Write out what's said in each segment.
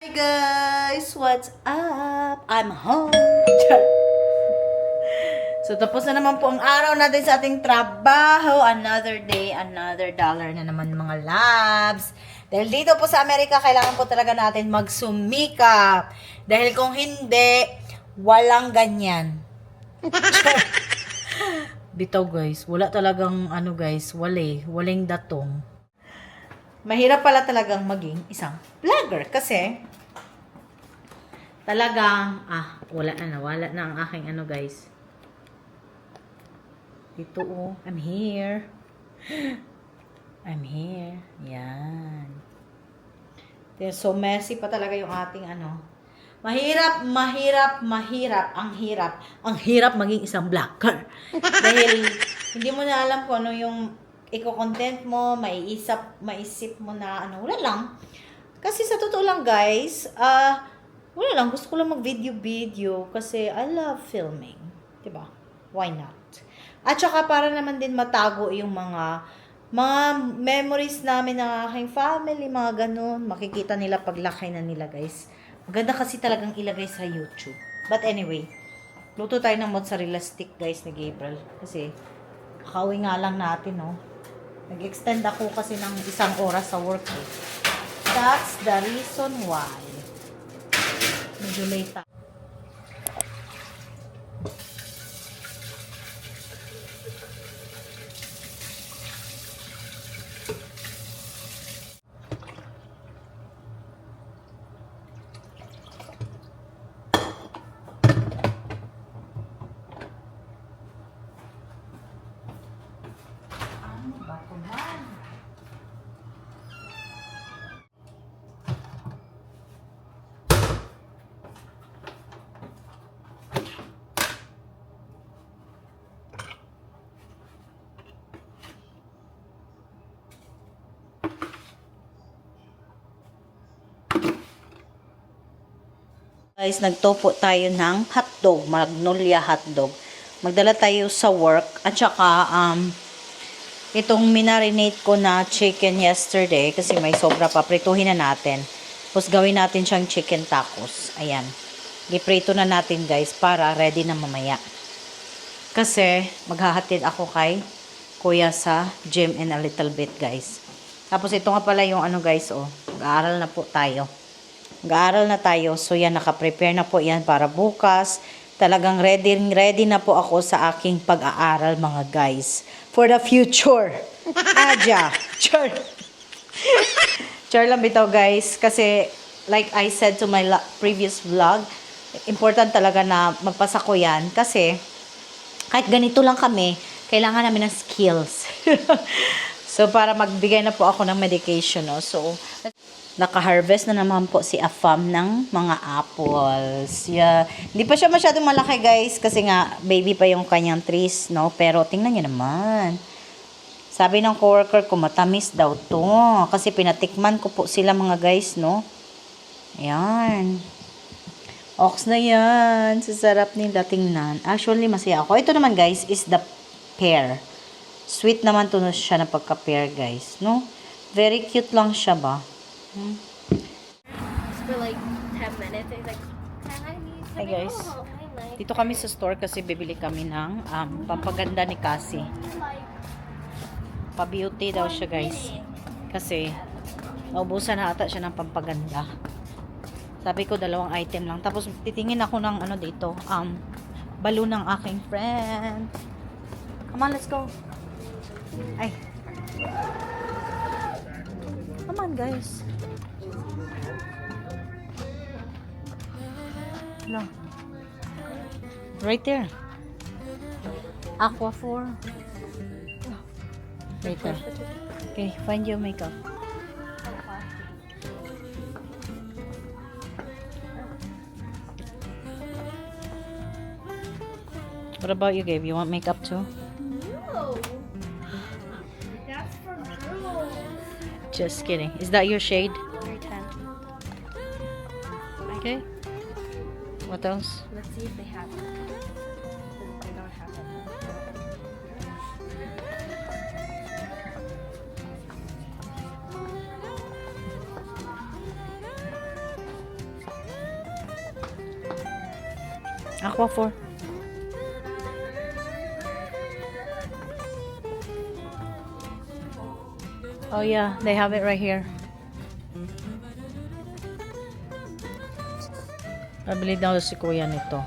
Hey guys! What's up? I'm home! So, tapos na naman po ang araw natin sa ating trabaho. Another day, another dollar na naman mga labs. Dahil dito po sa Amerika, kailangan po talaga natin magsumikap. Dahil kung hindi, walang ganyan. Bitaw guys, wala talagang waling datong. Mahirap pala talagang maging isang vlogger kasi talagang, nawala na ang aking guys. Dito I'm here. I'm here. Yan. So messy pa talaga yung ating Mahirap. Ang hirap maging isang vlogger. Dahil hindi mo na alam kung ano yung i-content mo, maisip mo na wala lang. Kasi sa totoo lang guys, wala lang, gusto ko lang mag-video kasi I love filming. Diba? Why not? At saka para naman din matago yung mga memories namin ng aking family, mga ganun. Makikita nila paglaki na nila guys. Maganda kasi talagang ilagay sa YouTube. But anyway, luto tayo ng mozzarella stick guys ni Gabriel. Kasi, kakauwi nga lang natin, no? Nag-extend ako kasi ng 1 oras sa work. That's the reason why. Medyo late ako. Guys, nagtopo tayo ng hotdog, Magnolia hotdog. Magdala tayo sa work at saka itong minarinate ko na chicken yesterday kasi may sobra pa, prituhin na natin. Tapos gawin natin siyang chicken tacos. Ayan. Giprito na natin guys para ready na mamaya. Kasi maghahatid ako kay kuya sa gym in a little bit guys. Tapos ito nga pala yung guys, mag-aaral na po tayo. Mag-aaral na tayo. So yan, naka-prepare na po yan para bukas. Talagang ready na po ako sa aking pag-aaral mga guys. For the future. Aja. Char. Char lang bitaw guys. Kasi like I said to my previous vlog, important talaga na magpasa ko yan. Kasi kahit ganito lang kami, kailangan namin ng skills. So para magbigay na po ako ng medication. No? So naka-harvest na naman po si Afam ng mga apples. Yeah. Hindi pa siya masyadong malaki guys kasi nga baby pa yung kanyang trees, no? Pero tingnan niyo naman. Sabi ng coworker ko matamis daw to kasi pinatikman ko po sila mga guys, no? Ayan. Ox na yan. Sasarap nila tingnan. Actually masaya ako. Ito naman guys is the pear. Sweet naman to siya na pagka-pear guys, no? Very cute lang siya ba? For like 10 minutes, he's like, hi, Hi guys, dito kami sa store kasi bibili kami ng pampaganda ni Cassie. Pa-beauty daw siya guys. Kasi naubusan na ata siya ng pampaganda. Sabi ko 2 item lang. Tapos titingin ako ng dito, balloon ng aking friend. Come on, let's go. Ay. Come on guys. No. Right there. Aqua 4. Right there. Okay, find your makeup. What about you, Gabe? You want makeup too? no, that's for girls. Just kidding. Is that your shade? Number 10. Okay. What else? Let's see if they have it. They don't have it. Aquaphor. Oh yeah, they have it right here. Pabili daw si kuya nito.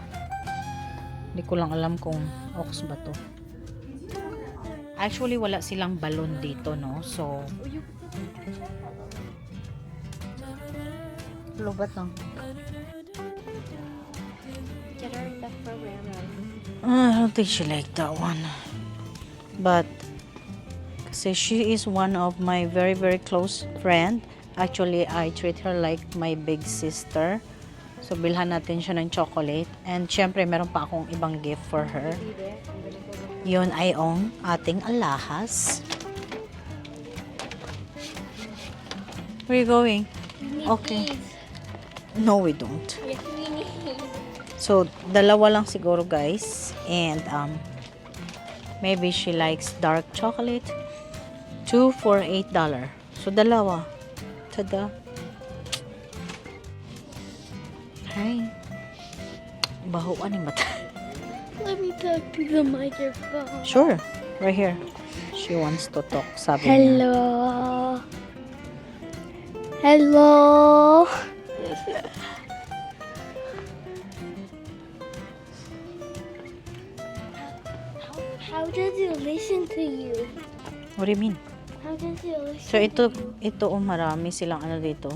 Hindi ko lang alam kung Ox ba to. Actually, wala silang balon dito, no? So, lubat lang. Get her the Ferrero. I don't think she liked that one. But, kasi she is one of my very, very close friend. Actually, I treat her like my big sister. So, bilhan natin siya ng chocolate. And, syempre, meron pa akong ibang gift for her. Yun ay ang ating alahas. Where are you going? Okay. No, we don't. Yes, we need. So, dalawa lang siguro, guys. And, maybe she likes dark chocolate. 2 for $8. So, dalawa. Tada. Hi. Bahuan ni mata. Let me talk to the microphone. Sure. Right here. She wants to talk. Sabi niya. Hello. Hello. How does it listen to you? What do you mean? How does it listen? So, ito marami silang ano dito.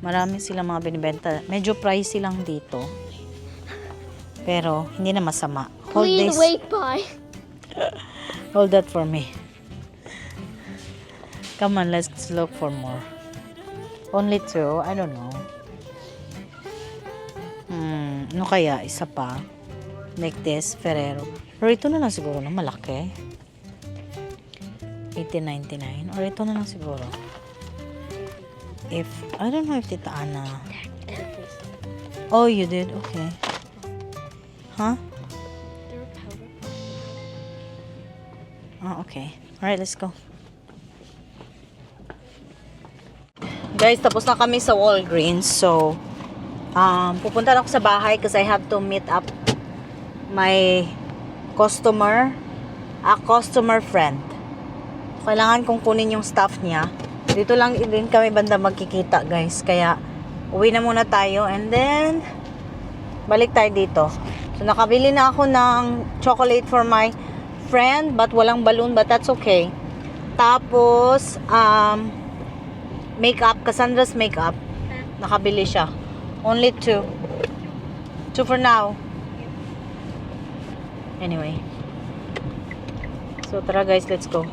Marami silang mga binibenta. Medyo pricey lang dito. Pero, hindi na masama. Hold Please this. wait by. Hold that for me. Come on, let's look for more. Only 2? I don't know. Ano kaya? Isa pa. Like this, Ferrero. Pero ito na lang siguro na malaki. $18.99. Or ito na lang siguro. I don't know if Tita Ana. Oh, you did? Okay. Huh? Oh, okay. Alright, let's go. Guys, tapos na kami sa Walgreens. So, pupunta na ako sa bahay kasi I have to meet up my customer, a customer friend. Kailangan kong kunin yung stuff niya. Dito lang din kami banda magkikita, guys. Kaya, uwi na muna tayo and then, balik tayo dito. So, nakabili na ako ng chocolate for my friend, but walang balloon, but that's okay. Tapos, makeup, Cassandra's makeup. Nakabili siya. Only 2. 2 for now. Anyway. So, tara guys, let's go.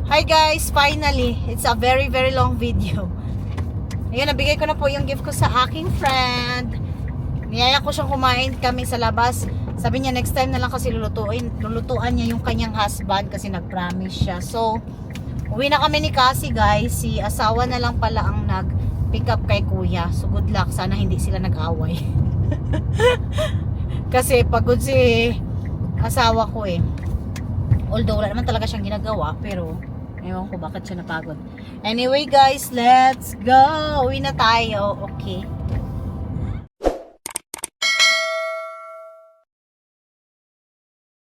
Hi guys, finally, it's a very very long video. Ayun, nabigay ko na po yung gift ko sa aking friend. Niyaya ko siyang kumain kami sa labas. Sabi niya next time na lang kasi lulutuan niya yung kanyang husband kasi nag-promise siya. So, uwi na kami ni Cassie guys. Si asawa na lang pala ang nag-pick up kay kuya. So, good luck. Sana hindi sila nag-away. Kasi pagod si asawa ko eh. Although wala naman talaga siyang ginagawa, pero ewan ko bakit siya napagod. Anyway guys, let's go! Uwi na tayo. Okay.